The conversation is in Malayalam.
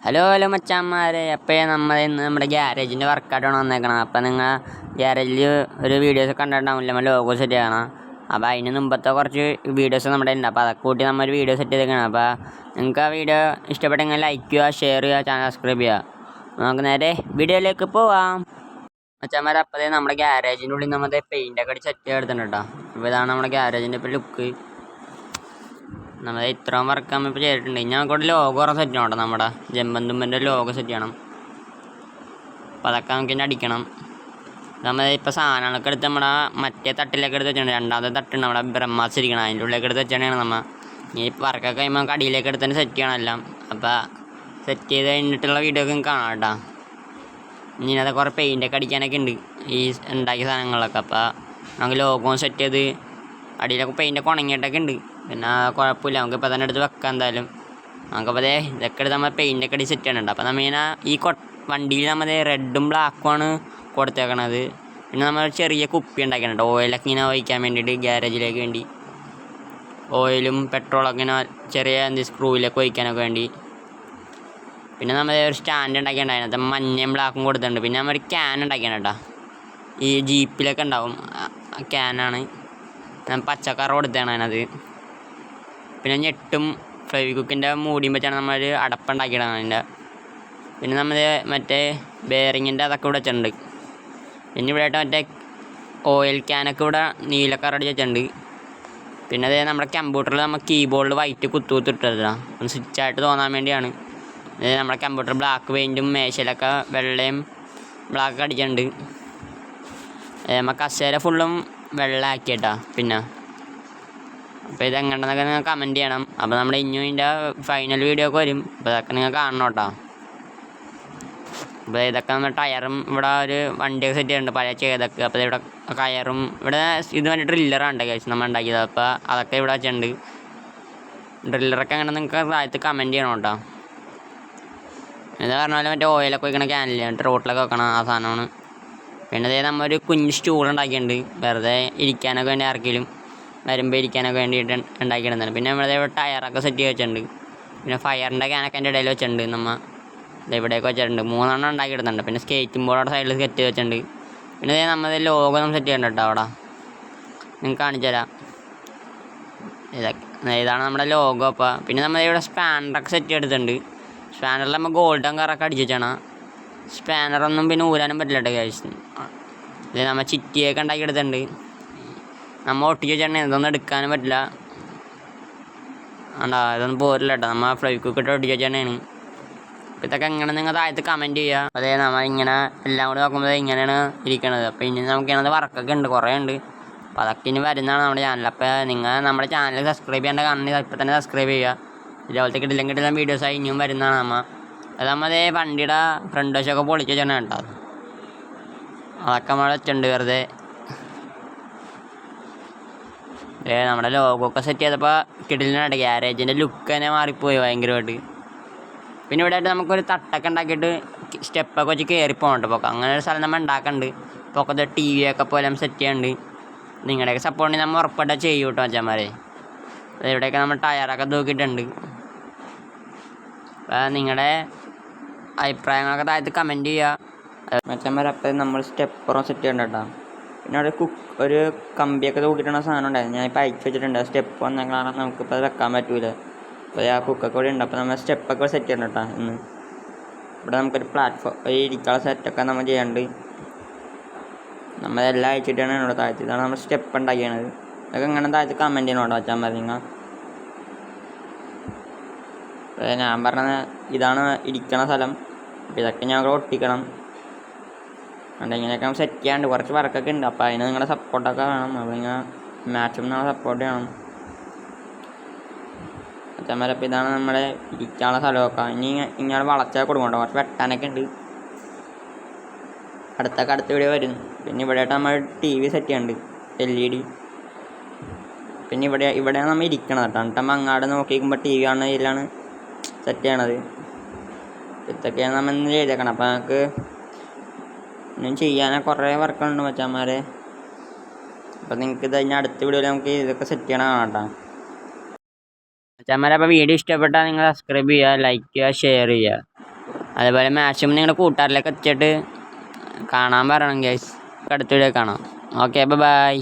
ഹലോ ഹലോ മച്ചാന്മാരെ, അപ്പോൾ നമ്മൾ ഇന്ന് നമ്മുടെ ഗ്യാരേജിൻ്റെ വർക്കായിട്ടാണ് വന്നേക്കണം. അപ്പോൾ നിങ്ങൾ ഗ്യാരേജിൽ ഒരു വീഡിയോസ് കണ്ടിട്ടുണ്ടാവില്ല, നമ്മൾ ലോഗോ സെറ്റ് ചെയ്യണം. അപ്പോൾ അതിന് മുമ്പത്തെ കുറച്ച് വീഡിയോസ് നമ്മുടെ ഉണ്ട്. അപ്പോൾ അതൊക്കെ കൂട്ടി നമ്മൾ വീഡിയോ സെറ്റ് ചെയ്തേക്കണം. അപ്പോൾ നിങ്ങൾക്ക് ആ വീഡിയോ ഇഷ്ടപ്പെട്ടെങ്കിൽ ലൈക്ക് ചെയ്യുക, ഷെയർ ചെയ്യുക, ചാനൽ സബ്സ്ക്രൈബ് ചെയ്യുക. നമുക്ക് നേരെ വീഡിയോയിലേക്ക് പോവാം. മച്ചാന്മാരെ, അപ്പോൾ നമ്മുടെ ഗ്യാരേജിൻ്റെ ഉള്ളിൽ നമ്മുടെ പെയിൻ്റൊക്കെ അടിച്ച് സെറ്റ് ചെയ്തെടുത്തിട്ടുണ്ട് കേട്ടോ. അപ്പോൾ ഇതാണ് നമ്മുടെ ഗ്യാരേജിൻ്റെ ഇപ്പോൾ ലുക്ക്. നമ്മൾ ഇത്രയും വർക്ക് നമ്മളിപ്പോൾ ചെയ്തിട്ടുണ്ട്. ഇനി നമുക്കോട്ട് ലോഗോ സെറ്റ് ചെയ്യണം കേട്ടോ. നമ്മുടെ ജമ്പന്തുമ്പൻ്റെ ലോഗോ സെറ്റ് ചെയ്യണം. അപ്പോൾ അതൊക്കെ നമുക്ക് ഇനി അടിക്കണം. നമ്മൾ ഇപ്പോൾ സാധനങ്ങളൊക്കെ എടുത്ത് നമ്മുടെ മറ്റേ തട്ടിലൊക്കെ എടുത്ത് വെച്ചിട്ടുണ്ട്. രണ്ടാമത്തെ തട്ടുണ്ട് നമ്മുടെ ബ്രഹ്മാസ് ഇരിക്കണം, അതിൻ്റെ ഉള്ളിലേക്ക് എടുത്ത് വെച്ചാണ് നമ്മൾ. ഈ വർക്കൊക്കെ കഴിയുമ്പോൾ നമുക്ക് അടിയിലേക്ക് എടുത്ത് തന്നെ സെറ്റ് ചെയ്യണം എല്ലാം. അപ്പോൾ സെറ്റ് ചെയ്ത് കഴിഞ്ഞിട്ടുള്ള വീഡിയോ ഒക്കെ കാണാം കേട്ടോ. ഇനി അത് കുറേ പെയിൻ്റൊക്കെ അടിക്കാനൊക്കെ ഉണ്ട് ഈ ഉണ്ടാക്കിയ സാധനങ്ങളൊക്കെ. അപ്പോൾ നമുക്ക് ലോഗോ സെറ്റ് ചെയ്ത് അടിയിലൊക്കെ പെയിൻ്റൊക്കെ ഉണങ്ങിയിട്ടൊക്കെ ഉണ്ട്. പിന്നെ കുഴപ്പമില്ല, നമുക്ക് ഇപ്പോൾ തന്നെ എടുത്ത് വെക്കാം എന്തായാലും. നമുക്കപ്പോൾ ഇതൊക്കെ എടുത്ത് നമ്മൾ പെയിൻ്റൊക്കെ അടി സെറ്റ് ചെയ്യണുണ്ട്. അപ്പോൾ നമ്മളിങ്ങനെ ഈ വണ്ടിയിൽ നമ്മൾ റെഡും ബ്ലാക്കുമാണ് കൊടുത്തേക്കണത്. പിന്നെ നമ്മൾ ചെറിയ കുപ്പി ഉണ്ടാക്കിയിട്ടുണ്ട് ഓയിലൊക്കെ ഇങ്ങനെ ഒഴിക്കാൻ വേണ്ടിയിട്ട്, ഗ്യാരേജിലേക്ക് വേണ്ടി ഓയിലും പെട്രോളൊക്കെ ഇങ്ങനെ ചെറിയ സ്ക്രൂവിലൊക്കെ ഒഴിക്കാനൊക്കെ വേണ്ടി. പിന്നെ നമ്മൾ ഒരു സ്റ്റാൻഡ് ഉണ്ടാക്കിയിട്ടുണ്ട്, അതിനകത്ത് മഞ്ഞയും ബ്ലാക്കും കൊടുത്തിട്ടുണ്ട്. പിന്നെ നമ്മൾ ഒരു ക്യാൻ ഉണ്ടാക്കിയാണ് കേട്ടോ. ഈ ജീപ്പിലൊക്കെ ഉണ്ടാവും ക്യാനാണ്, പച്ചക്കറ കൊടുത്തതാണ് അതിനകത്ത്. പിന്നെ ഞെട്ടും ഫെവിക്വിക്കിൻ്റെ മൂടിയും വെച്ചാണ് നമ്മൾ അടപ്പുണ്ടാക്കിയിടാണ് അതിൻ്റെ. പിന്നെ നമ്മൾ മറ്റേ ബെയറിങ്ങിൻ്റെ അതൊക്കെ ഇവിടെ വെച്ചിട്ടുണ്ട്. പിന്നെ ഇവിടെ ആയിട്ട് മറ്റേ ഓയിൽ ക്യാനൊക്കെ ഇവിടെ നീല കളർ അടിച്ച് വെച്ചിട്ടുണ്ട്. പിന്നെ അതേ നമ്മുടെ കമ്പ്യൂട്ടറിൽ നമ്മൾ കീബോർഡിൽ വൈറ്റ് കുത്തിട്ടില്ല, ഒന്ന് സ്വിച്ചായിട്ട് തോന്നാൻ വേണ്ടിയാണ്. നമ്മുടെ കമ്പ്യൂട്ടർ ബ്ലാക്ക് പെയിൻറ്റും മേശയിലൊക്കെ വെള്ളയും ബ്ലാക്ക് അടിച്ചിട്ടുണ്ട്. നമ്മൾ കസേര ഫുള്ളും വെള്ളമാക്കിയിട്ടാ. പിന്നെ അപ്പോൾ ഇതെങ്ങനെയെന്നൊക്കെ നിങ്ങൾ കമൻറ്റ് ചെയ്യണം. അപ്പോൾ നമ്മുടെ ഇനിയും ഇതിൻ്റെ ഫൈനൽ വീഡിയോ ഒക്കെ വരും. അപ്പോൾ ഇതൊക്കെ നിങ്ങൾ കാണണം കേട്ടോ. അപ്പോൾ ഇതൊക്കെ നമ്മൾ ടയറും ഇവിടെ ഒരു വണ്ടിയൊക്കെ സെറ്റ് ചെയ്തിട്ടുണ്ട് പഴയ ചെയ്തൊക്കെ. അപ്പോൾ ഇവിടെ കയറും ഇവിടെ ഇത് വേണ്ടി ഡ്രില്ലറാണ് കഴിച്ച് നമ്മൾ ഉണ്ടാക്കിയത്. അപ്പോൾ അതൊക്കെ ഇവിടെ വെച്ചിട്ടുണ്ട്. ഡ്രില്ലറൊക്കെ അങ്ങനെ നിങ്ങൾക്ക് താഴത്ത് കമൻറ്റ് ചെയ്യണം കേട്ടോ. ഇത് പറഞ്ഞ പോലെ മറ്റേ ഓയിലൊക്കെ വയ്ക്കണ ക്യാനില്ല, മറ്റേ റോട്ടിലൊക്കെ വെക്കണം ആ സാധനമാണ്. പിന്നെ അതേ നമ്മൾ ഒരു കുഞ്ഞ് സ്റ്റൂൾ ഉണ്ടാക്കിയിട്ടുണ്ട്, വെറുതെ ഇരിക്കാനൊക്കെ വേണ്ടി ആർക്കെങ്കിലും വരുമ്പോൾ ഇരിക്കാനൊക്കെ വേണ്ടിയിട്ട് ഉണ്ടാക്കിയിടുന്നതാണ്. പിന്നെ നമ്മളിത് ഇവിടെ ടയറൊക്കെ സെറ്റ് ചെയ്ത് വെച്ചിട്ടുണ്ട്. പിന്നെ ഫയറിൻ്റെ ക്യാനൊക്കെ എൻ്റെ ഇടയിൽ വെച്ചിട്ടുണ്ട്. നമ്മൾ ഇവിടെയൊക്കെ വെച്ചിട്ടുണ്ട്, 3 ഉണ്ടാക്കിയിടുന്നുണ്ട്. പിന്നെ സ്കേറ്റിംഗ് ബോർഡ് സൈഡിൽ സെറ്റ് ചെയ്ത് വെച്ചിട്ടുണ്ട്. പിന്നെ ഇതേ നമ്മൾ ലോഗോ നമ്മൾ സെറ്റ് ചെയ്യണ്ട കേട്ടോ. അവിടെ നിങ്ങൾക്ക് കാണിച്ചു തരാം. ഇതാണ് നമ്മുടെ ലോഗോ. അപ്പോൾ പിന്നെ നമ്മളിവിടെ സ്പാനറൊക്കെ സെറ്റ് ചെയ്തിട്ടുണ്ട്. സ്പാനറിൽ നമ്മൾ ഗോൾഡൻ കളറൊക്കെ അടിച്ച് വെച്ചാണ്. സ്പാനറൊന്നും പിന്നെ ഊരാനും പറ്റില്ല കേട്ടോ ഗൈസ്. ഇത് നമ്മൾ ചിറ്റിയൊക്കെ ഉണ്ടാക്കിയെടുത്തിട്ടുണ്ട്. നമ്മൾ ഒട്ടിച്ച് വെച്ചാൽ ഇതൊന്നും എടുക്കാനും പറ്റില്ല. ആണ്ടാ ഇതൊന്നും പോരില്ല കേട്ടോ. നമ്മൾ ഫെവിക്വിക്ക് ഇട്ട് ഒട്ടിച്ച് വെച്ചാണ്. ഇതൊക്കെ എങ്ങനെ നിങ്ങൾ താഴത്ത് കമൻറ്റ് ചെയ്യുക. അതേ നമ്മൾ ഇങ്ങനെ എല്ലാം കൂടി നോക്കുമ്പോൾ ഇങ്ങനെയാണ് ഇരിക്കണത്. അപ്പോൾ ഇനി നമുക്ക് ഇതിനകത്ത് വർക്കൊക്കെ ഉണ്ട്, കുറേ ഉണ്ട്. അപ്പോൾ അതൊക്കെ ഇനി വരുന്നതാണ് നമ്മുടെ ചാനൽ. അപ്പോൾ നിങ്ങൾ നമ്മുടെ ചാനൽ സബ്സ്ക്രൈബ് ചെയ്യേണ്ട കാണുന്നത് ഇപ്പോൾ തന്നെ സബ്സ്ക്രൈബ് ചെയ്യുക. ഇതേപോലത്തെ കിട്ടില്ല വീഡിയോസായി ഇനിയും വരുന്നതാണ് നമ്മൾ. അത് നമ്മൾ വണ്ടിയുടെ ഫ്രണ്ട് വശമൊക്കെ പൊളിച്ച് വെച്ചാണ് കേട്ടോ. അതൊക്കെ നമ്മൾ വെച്ചിട്ടുണ്ട് വെറുതെ. നമ്മുടെ ലോഗോ ഒക്കെ സെറ്റ് ചെയ്തപ്പോൾ കിടിലിനായിട്ട് ഗ്യാരേജിൻ്റെ ലുക്ക് തന്നെ മാറിപ്പോയി ഭയങ്കരമായിട്ട്. പിന്നെ ഇവിടെ ആയിട്ട് നമുക്കൊരു തട്ടൊക്കെ ഉണ്ടാക്കിയിട്ട് സ്റ്റെപ്പൊക്കെ വെച്ച് കയറിപ്പോകണ്ട പോക്കാം. അങ്ങനെ ഒരു സ്ഥലം നമ്മൾ ഉണ്ടാക്കുന്നുണ്ട്. പൊക്കത്തെ TV ഒക്കെ പോലെ സെറ്റ് ചെയ്യുന്നുണ്ട്. നിങ്ങളുടെയൊക്കെ സപ്പോർട്ടിന് നമ്മൾ ഉറപ്പായിട്ട് ചെയ്യും കേട്ടോ മച്ചാന്മാരെ. ഇവിടെയൊക്കെ നമ്മൾ ടയറൊക്കെ തൂക്കിയിട്ടുണ്ട്. അപ്പോൾ നിങ്ങളുടെ അഭിപ്രായങ്ങളൊക്കെ താഴത്ത് കമൻറ്റ് ചെയ്യുക മച്ചാന്മാരെ. അപ്പം നമ്മൾ സ്റ്റെപ്പറും സെറ്റ് ചെയ്യണ്ട കേട്ടോ. പിന്നെ അവിടെ ഒരു കമ്പിയൊക്കെ തൂക്കിയിട്ടുള്ള സാധനം ഉണ്ടായിരുന്നു, ഞാനിപ്പോൾ അയച്ചു വെച്ചിട്ടുണ്ട്. സ്റ്റെപ്പ് വന്ന കാരണം നമുക്കിപ്പോൾ അത് വെക്കാൻ പറ്റൂല. അപ്പോൾ ആ കുക്കൊക്കെ കൂടി ഉണ്ട്. അപ്പോൾ നമ്മൾ സ്റ്റെപ്പൊക്കെ സെറ്റ് ചെയ്യണം കേട്ടോ. ഇന്ന് ഇവിടെ നമുക്കൊരു പ്ലാറ്റ്ഫോം ഇരിക്കാനുള്ള സെറ്റൊക്കെ നമ്മൾ ചെയ്യാണ്ട് നമ്മളെല്ലാം അയച്ചിട്ടാണ് ഇവിടെ താഴ്ത്തി. ഇതാണ് നമ്മൾ സ്റ്റെപ്പ് ഉണ്ടാക്കിയത്. അതൊക്കെ ഇങ്ങനെ താഴ്ത്തി കമൻറ്റ് ചെയ്യണം കേട്ടോ വെച്ചാൽ മതി നിങ്ങൾ. ഞാൻ പറഞ്ഞത് ഇതാണ് ഇരിക്കണ സ്ഥലം. അപ്പോൾ ഇതൊക്കെ ഞങ്ങൾ ഒട്ടിക്കണം. അതുകൊണ്ട് ഇങ്ങനെയൊക്കെ സെറ്റ് ചെയ്യാണ്ട് കുറച്ച് വർക്കൊക്കെ ഉണ്ട്. അപ്പോൾ അതിന് നിങ്ങളുടെ സപ്പോർട്ടൊക്കെ വേണം. അപ്പോൾ നിങ്ങൾ മാക്സിമം നിങ്ങളെ സപ്പോർട്ട് ചെയ്യണം അച്ഛന്മാരെ. അപ്പോൾ ഇതാണ് നമ്മുടെ ഇരിക്കാനുള്ള സ്ഥലമൊക്കെ. ഇങ്ങനെ വളച്ചാൽ കൊടുക്കണ്ടോ, കുറച്ച് വെട്ടാനൊക്കെ ഉണ്ട്. അടുത്ത വീഡിയോ വരും. പിന്നെ ഇവിടെ ആയിട്ട് നമ്മൾ TV സെറ്റ് ചെയ്യുന്നുണ്ട്, LED. പിന്നെ ഇവിടെയാണ് നമ്മൾ ഇരിക്കണം കേട്ടോ. എന്നിട്ട് നമ്മൾ അങ്ങാട് നോക്കിക്കുമ്പോൾ TV കാണുന്ന ഇതിലാണ് സെറ്റ് ചെയ്യണത്. ഇതൊക്കെയാണ് നമ്മൾ ഇന്ന് ചെയ്തേക്കണം. അപ്പോൾ നമുക്ക് ഇനിയും ചെയ്യാനൊക്കെ കുറേ വർക്കുണ്ട് മച്ചാന്മാരെ. അപ്പോൾ നിങ്ങൾക്ക് ഇത് കഴിഞ്ഞാൽ അടുത്ത വീഡിയോയിൽ നമുക്ക് ഇതൊക്കെ സെറ്റ് ചെയ്യണം കേട്ടോ മച്ചാന്മാരെ. അപ്പോൾ വീഡിയോ ഇഷ്ടപ്പെട്ടാൽ നിങ്ങൾ സബ്സ്ക്രൈബ് ചെയ്യുക, ലൈക്ക് ചെയ്യുക, ഷെയർ ചെയ്യുക. അതേപോലെ മാക്സിമം നിങ്ങളുടെ കൂട്ടുകാരിലേക്ക് എത്തിച്ചിട്ട് കാണാൻ പറയണം ഗൈസ്. അടുത്ത വീഡിയോ കാണാം. Okay bye.